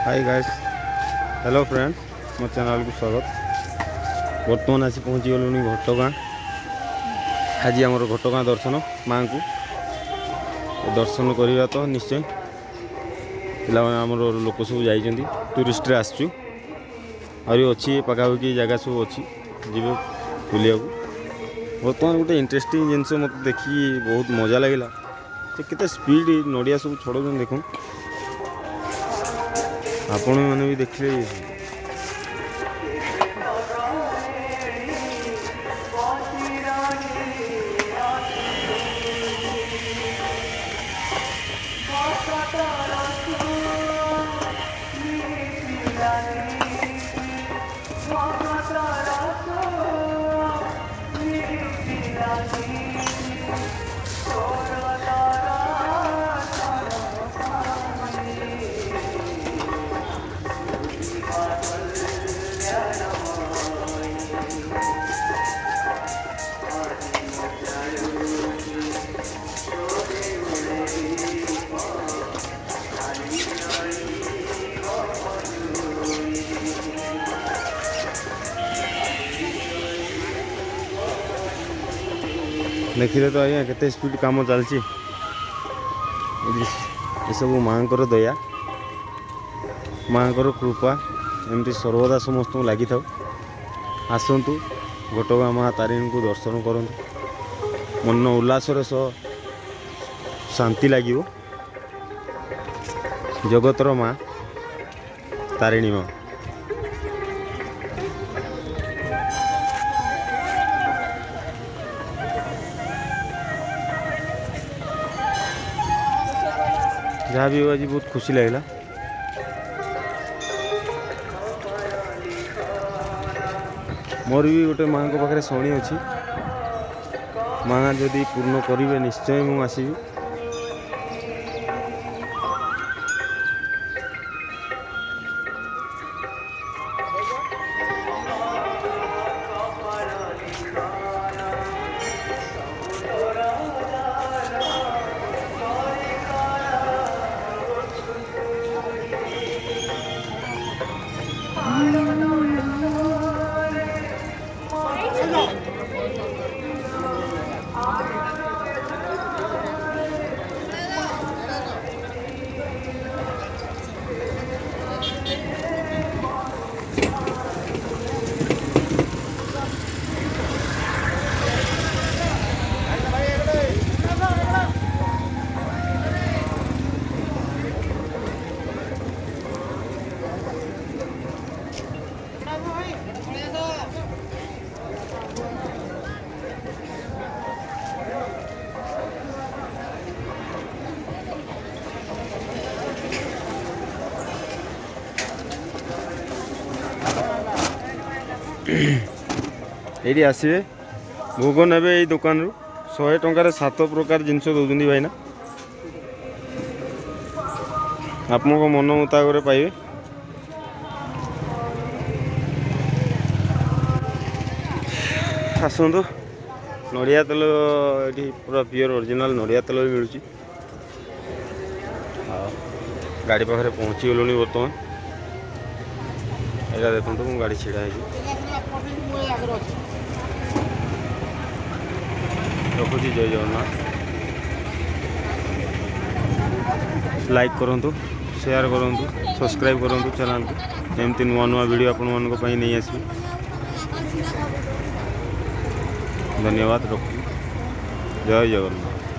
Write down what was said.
Hi guys, hello friends, मो channel को स्वागत। बर्तमान आसी पहुँची गलुनी घटगाँ। आज आमर घटगाँ दर्शन माँ को दर्शन करवा तो निश्चय पिला आमर लोक सब जाइछन्ति टूरिस्ट आसचु आहुरी अच्छी पखापाखि जगह सब अच्छी जीवे बुलिया को। बर्तमान गोटे इंटरेस्टिंग जिनस मत देखी बहुत मजा लगे केते स्पीड नड़िया सब छड़ौन देख आपण मैंने भी देखिए। देखिए तो आज्ञा केते स्पीड काम चलती सब माँ दया माँ कृपा एमती सर्वदा समस्त लगी था। आसतु घटगाँ माँ तारिणी को दर्शन करूँ, मन उल्लासर सह शांति लगे। जगतर माँ तारिणी माँ जहाँ भी आज बहुत खुशी लगला। मोर भी गोटे माँ को पाखे शणी अच्छी, माँ जदि पूर्ण करेंगे निश्चय मुझे आसबि। ये आसवे भोग ने यही दुकान रु 100 टकर 7 प्रकार जिनस दौरान भाईना आप मन मुताबिक पाइबे। आसतु नड़िया तेल ये पूरा प्योर ओरिजिनल नड़िया तेल भी मिलूँ। गाड़ी पाखे पहुँची गलुनी बर्तमान। यहाँ देखो मुझे गाड़ी छिड़ा है रखुची। जय जगन्नाथ। लाइक करूँ, शेयर करूँ, सब्सक्राइब करूँ चैनल को। एमती नुआ नुआ वीडियो आपण मान नहीं आसबि। धन्यवाद। रखुची। जय जगन्नाथ।